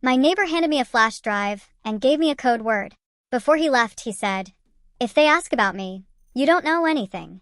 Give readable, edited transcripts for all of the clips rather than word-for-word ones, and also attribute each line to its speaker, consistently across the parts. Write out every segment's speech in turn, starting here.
Speaker 1: My neighbor handed me a flash drive and gave me a code word. Before he left, he said, "If they ask about me, you don't know anything."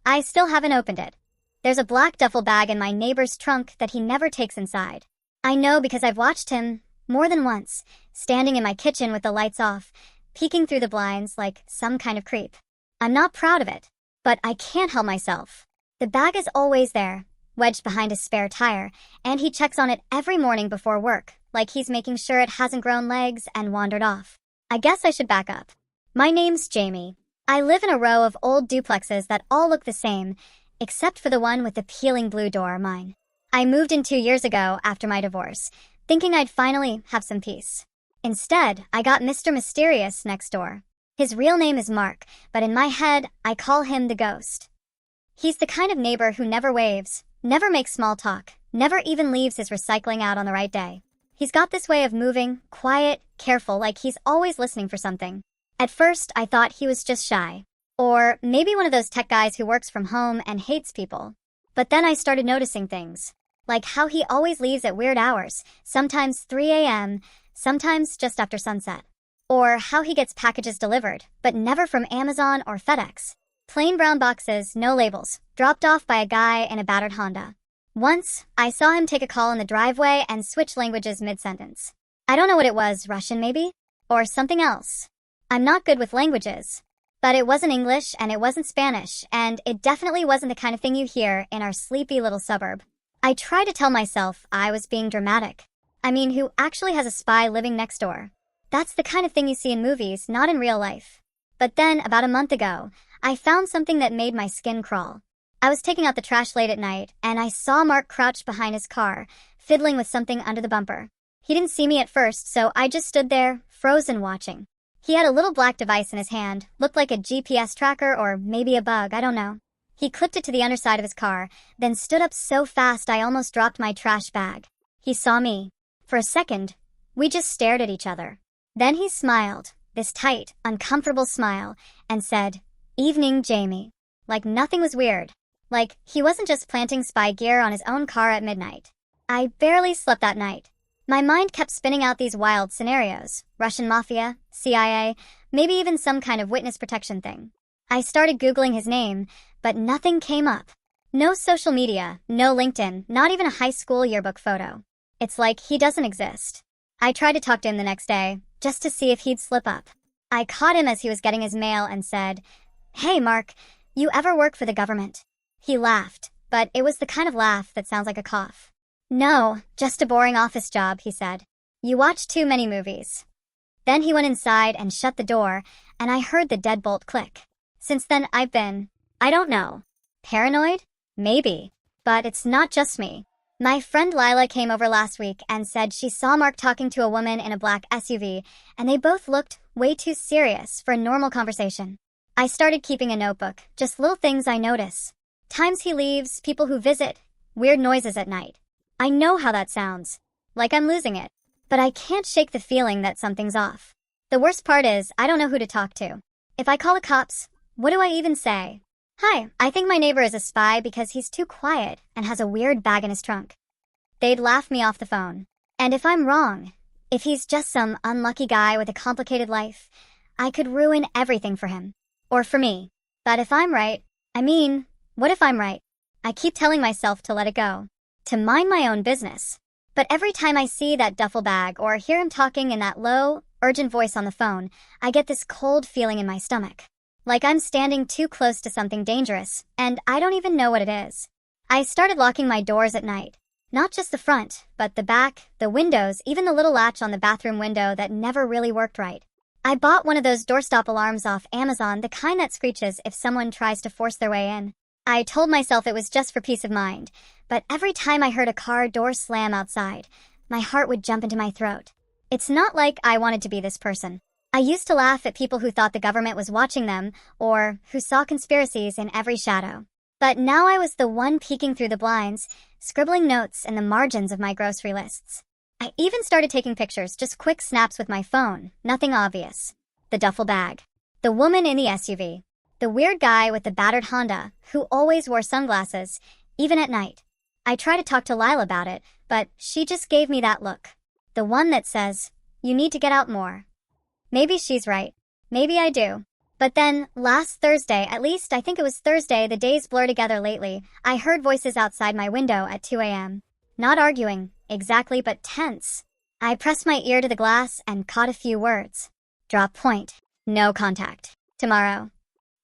Speaker 1: I still haven't opened it. There's a black duffel bag in my neighbor's trunk that he never takes inside. I know because I've watched him, more than once, standing in my kitchen with the lights off, peeking through the blinds like some kind of creep. I'm not proud of it, but I can't help myself. The bag is always there, wedged behind his spare tire, and he checks on it every morning before work, like he's making sure it hasn't grown legs and wandered off. I guess I should back up. My name's Jamie. I live in a row of old duplexes that all look the same, except for the one with the peeling blue door, mine. I moved in 2 years ago after my divorce, thinking I'd finally have some peace. Instead, I got Mr. Mysterious next door. His real name is Mark, but in my head, I call him the Ghost. He's the kind of neighbor who never waves, never makes small talk, never even leaves his recycling out on the right day. He's got this way of moving, quiet, careful, like he's always listening for something. At first, I thought he was just shy. Or maybe one of those tech guys who works from home and hates people. But then I started noticing things. Like how he always leaves at weird hours, sometimes 3 a.m., sometimes just after sunset. Or how he gets packages delivered, but never from Amazon or FedEx. Plain brown boxes, no labels, dropped off by a guy in a battered Honda. Once, I saw him take a call in the driveway and switch languages mid-sentence. I don't know what it was, Russian maybe? Or something else. I'm not good with languages. But it wasn't English and it wasn't Spanish, and it definitely wasn't the kind of thing you hear in our sleepy little suburb. I tried to tell myself I was being dramatic. I mean, who actually has a spy living next door? That's the kind of thing you see in movies, not in real life. But then, about a month ago, I found something that made my skin crawl. I was taking out the trash late at night, and I saw Mark crouched behind his car, fiddling with something under the bumper. He didn't see me at first, so I just stood there, frozen watching. He had a little black device in his hand, looked like a GPS tracker or maybe a bug, I don't know. He clipped it to the underside of his car, then stood up so fast I almost dropped my trash bag. He saw me. For a second, we just stared at each other. Then he smiled, this tight, uncomfortable smile, and said, "Evening, Jamie." Like nothing was weird. Like he wasn't just planting spy gear on his own car at midnight. I barely slept that night. My mind kept spinning out these wild scenarios. Russian mafia, CIA, maybe even some kind of witness protection thing. I started Googling his name, but nothing came up. No social media, no LinkedIn, not even a high school yearbook photo. It's like he doesn't exist. I tried to talk to him the next day, just to see if he'd slip up. I caught him as he was getting his mail and said, "Hey, Mark, you ever work for the government?" He laughed, but it was the kind of laugh that sounds like a cough. "No, just a boring office job," he said. "You watch too many movies." Then he went inside and shut the door, and I heard the deadbolt click. Since then, I've been, I don't know, paranoid? Maybe. But it's not just me. My friend Lila came over last week and said she saw Mark talking to a woman in a black SUV, and they both looked way too serious for a normal conversation. I started keeping a notebook, just little things I notice. Times he leaves, people who visit, weird noises at night. I know how that sounds. Like I'm losing it. But I can't shake the feeling that something's off. The worst part is, I don't know who to talk to. If I call the cops, what do I even say? "Hi, I think my neighbor is a spy because he's too quiet and has a weird bag in his trunk." They'd laugh me off the phone. And if I'm wrong, if he's just some unlucky guy with a complicated life, I could ruin everything for him. Or for me. But if I'm right, what if I'm right? I keep telling myself to let it go. To mind my own business. But every time I see that duffel bag or hear him talking in that low, urgent voice on the phone, I get this cold feeling in my stomach. Like I'm standing too close to something dangerous, and I don't even know what it is. I started locking my doors at night. Not just the front, but the back, the windows, even the little latch on the bathroom window that never really worked right. I bought one of those doorstop alarms off Amazon, the kind that screeches if someone tries to force their way in. I told myself it was just for peace of mind, but every time I heard a car door slam outside, my heart would jump into my throat. It's not like I wanted to be this person. I used to laugh at people who thought the government was watching them, or who saw conspiracies in every shadow. But now I was the one peeking through the blinds, scribbling notes in the margins of my grocery lists. I even started taking pictures, just quick snaps with my phone, nothing obvious. The duffel bag. The woman in the SUV. The weird guy with the battered Honda, who always wore sunglasses, even at night. I tried to talk to Lila about it, but she just gave me that look. The one that says, "You need to get out more." Maybe she's right. Maybe I do. But then, last Thursday, at least I think it was Thursday, the days blur together lately, I heard voices outside my window at 2 a.m. Not arguing, exactly, but tense. I pressed my ear to the glass and caught a few words. Drop point. No contact. Tomorrow.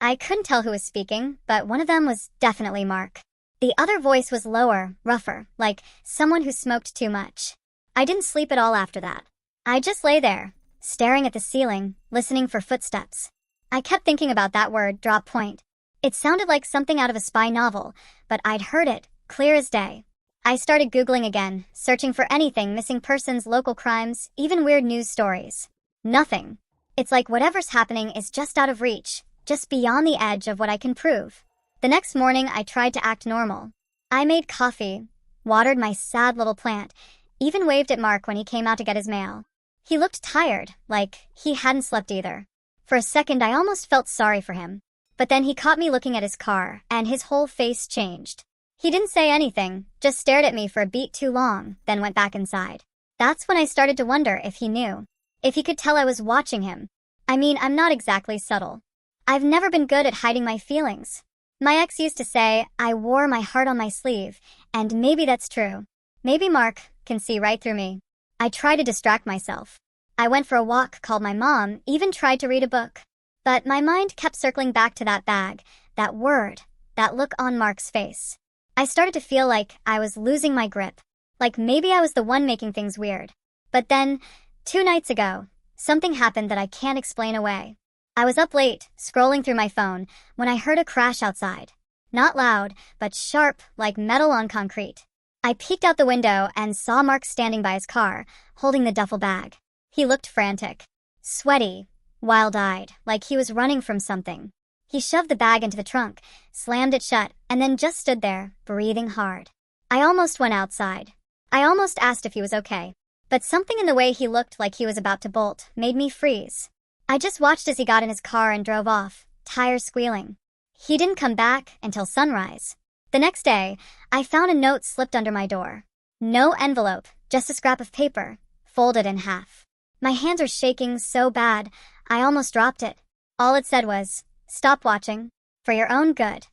Speaker 1: I couldn't tell who was speaking, but one of them was definitely Mark. The other voice was lower, rougher, like someone who smoked too much. I didn't sleep at all after that. I just lay there, staring at the ceiling, listening for footsteps. I kept thinking about that word, drop point. It sounded like something out of a spy novel, but I'd heard it, clear as day. I started Googling again, searching for anything, missing persons, local crimes, even weird news stories. Nothing. It's like whatever's happening is just out of reach, just beyond the edge of what I can prove. The next morning, I tried to act normal. I made coffee, watered my sad little plant, even waved at Mark when he came out to get his mail. He looked tired, like he hadn't slept either. For a second, I almost felt sorry for him. But then he caught me looking at his car, and his whole face changed. He didn't say anything, just stared at me for a beat too long, then went back inside. That's when I started to wonder if he knew. If he could tell I was watching him. I mean, I'm not exactly subtle. I've never been good at hiding my feelings. My ex used to say I wore my heart on my sleeve, and maybe that's true. Maybe Mark can see right through me. I try to distract myself. I went for a walk, called my mom, even tried to read a book. But my mind kept circling back to that bag, that word, that look on Mark's face. I started to feel like I was losing my grip, like maybe I was the one making things weird. But then, 2 nights ago, something happened that I can't explain away. I was up late, scrolling through my phone, when I heard a crash outside. Not loud, but sharp, like metal on concrete. I peeked out the window and saw Mark standing by his car, holding the duffel bag. He looked frantic, sweaty, wild-eyed, like he was running from something. He shoved the bag into the trunk, slammed it shut, and then just stood there, breathing hard. I almost went outside. I almost asked if he was okay. But something in the way he looked like he was about to bolt made me freeze. I just watched as he got in his car and drove off, tires squealing. He didn't come back until sunrise. The next day, I found a note slipped under my door. No envelope, just a scrap of paper, folded in half. My hands were shaking so bad, I almost dropped it. All it said was, "Stop watching. For your own good."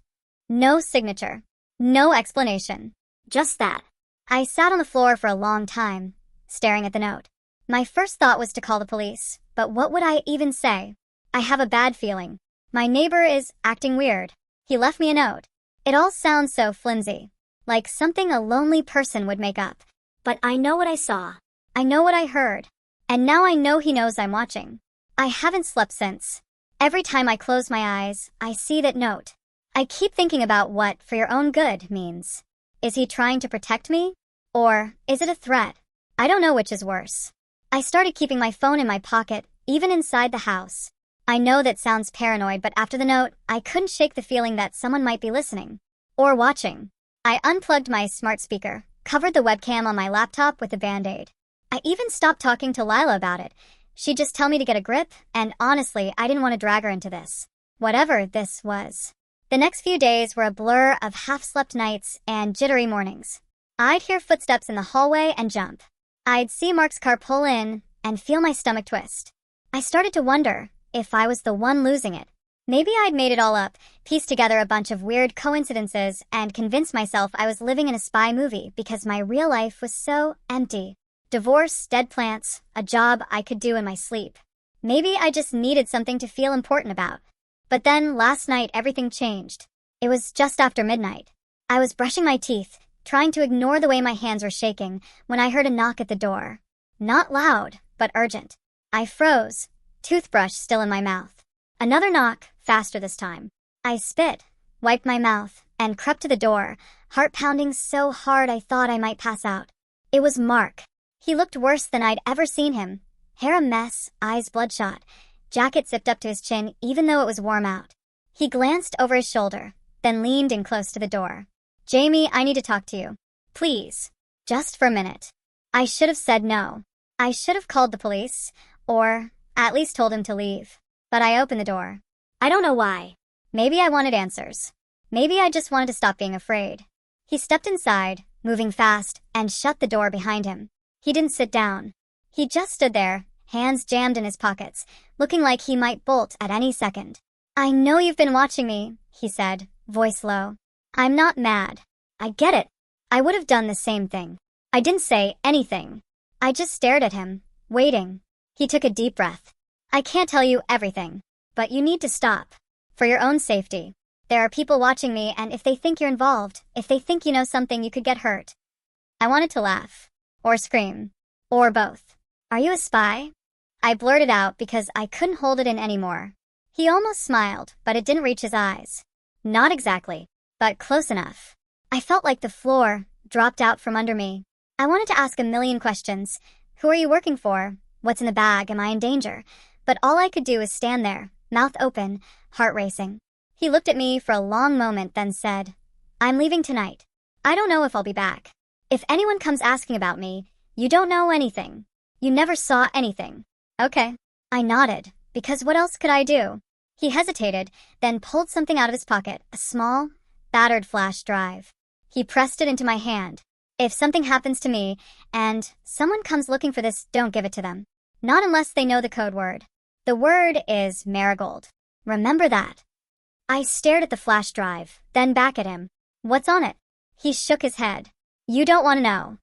Speaker 1: No signature. No explanation. Just that. I sat on the floor for a long time, staring at the note. My first thought was to call the police, but what would I even say? I have a bad feeling. My neighbor is acting weird. He left me a note. It all sounds so flimsy, like something a lonely person would make up. But I know what I saw. I know what I heard. And now I know he knows I'm watching. I haven't slept since. Every time I close my eyes, I see that note. I keep thinking about what "for your own good" means. Is he trying to protect me? Or is it a threat? I don't know which is worse. I started keeping my phone in my pocket, even inside the house. I know that sounds paranoid, but after the note, I couldn't shake the feeling that someone might be listening. Or watching. I unplugged my smart speaker, covered the webcam on my laptop with a Band-Aid. I even stopped talking to Lila about it. She'd just tell me to get a grip, and honestly, I didn't want to drag her into this. Whatever this was. The next few days were a blur of half-slept nights and jittery mornings. I'd hear footsteps in the hallway and jump. I'd see Mark's car pull in and feel my stomach twist. I started to wonder if I was the one losing it. Maybe I'd made it all up, pieced together a bunch of weird coincidences, and convinced myself I was living in a spy movie because my real life was so empty. Divorce, dead plants, a job I could do in my sleep. Maybe I just needed something to feel important about. But then, last night, everything changed. It was just after midnight. I was brushing my teeth, trying to ignore the way my hands were shaking, when I heard a knock at the door. Not loud, but urgent. I froze, toothbrush still in my mouth. Another knock, faster this time. I spit, wiped my mouth, and crept to the door, heart pounding so hard I thought I might pass out. It was Mark. He looked worse than I'd ever seen him. Hair a mess, eyes bloodshot, jacket zipped up to his chin even though it was warm out. He glanced over his shoulder, then leaned in close to the door. "Jamie, I need to talk to you. Please. Just for a minute." I should have said no. I should have called the police, or at least told him to leave. But I opened the door. I don't know why. Maybe I wanted answers. Maybe I just wanted to stop being afraid. He stepped inside, moving fast, and shut the door behind him. He didn't sit down. He just stood there, hands jammed in his pockets, looking like he might bolt at any second. "I know you've been watching me," he said, voice low. "I'm not mad. I get it. I would have done the same thing." I didn't say anything. I just stared at him, waiting. He took a deep breath. "I can't tell you everything, but you need to stop. For your own safety. There are people watching me, and if they think you're involved, if they think you know something, you could get hurt." I wanted to laugh. Or scream. Or both. "Are you a spy?" I blurted out because I couldn't hold it in anymore. He almost smiled, but it didn't reach his eyes. Not exactly, but close enough. I felt like the floor dropped out from under me. I wanted to ask a million questions. Who are you working for? What's in the bag? Am I in danger? But all I could do was stand there, mouth open, heart racing. He looked at me for a long moment, then said, "I'm leaving tonight. I don't know if I'll be back. If anyone comes asking about me, you don't know anything. You never saw anything." "Okay." I nodded, because what else could I do? He hesitated, then pulled something out of his pocket, a small, battered flash drive. He pressed it into my hand. "If something happens to me, and someone comes looking for this, don't give it to them. Not unless they know the code word. The word is marigold. Remember that." I stared at the flash drive, then back at him. "What's on it?" He shook his head. "You don't want to know."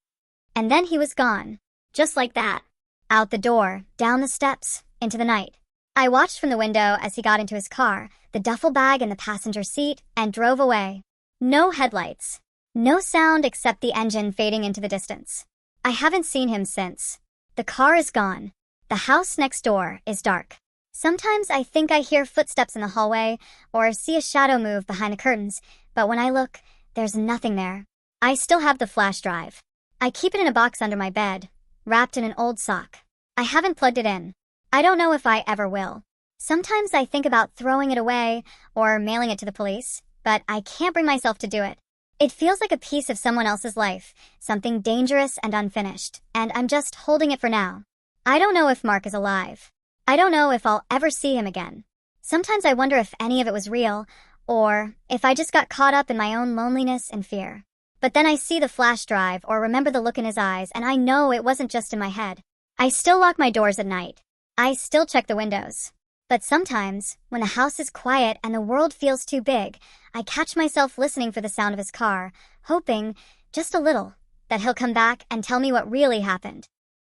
Speaker 1: And then he was gone. Just like that. Out the door, down the steps, into the night. I watched from the window as he got into his car, the duffel bag in the passenger seat, and drove away. No headlights. No sound except the engine fading into the distance. I haven't seen him since. The car is gone. The house next door is dark. Sometimes I think I hear footsteps in the hallway or see a shadow move behind the curtains, but when I look, there's nothing there. I still have the flash drive. I keep it in a box under my bed, wrapped in an old sock. I haven't plugged it in. I don't know if I ever will. Sometimes I think about throwing it away or mailing it to the police, but I can't bring myself to do it. It feels like a piece of someone else's life, something dangerous and unfinished, and I'm just holding it for now. I don't know if Mark is alive. I don't know if I'll ever see him again. Sometimes I wonder if any of it was real, or if I just got caught up in my own loneliness and fear. But then I see the flash drive or remember the look in his eyes, and I know it wasn't just in my head. I still lock my doors at night. I still check the windows. But sometimes, when the house is quiet and the world feels too big, I catch myself listening for the sound of his car, hoping, just a little, that he'll come back and tell me what really happened.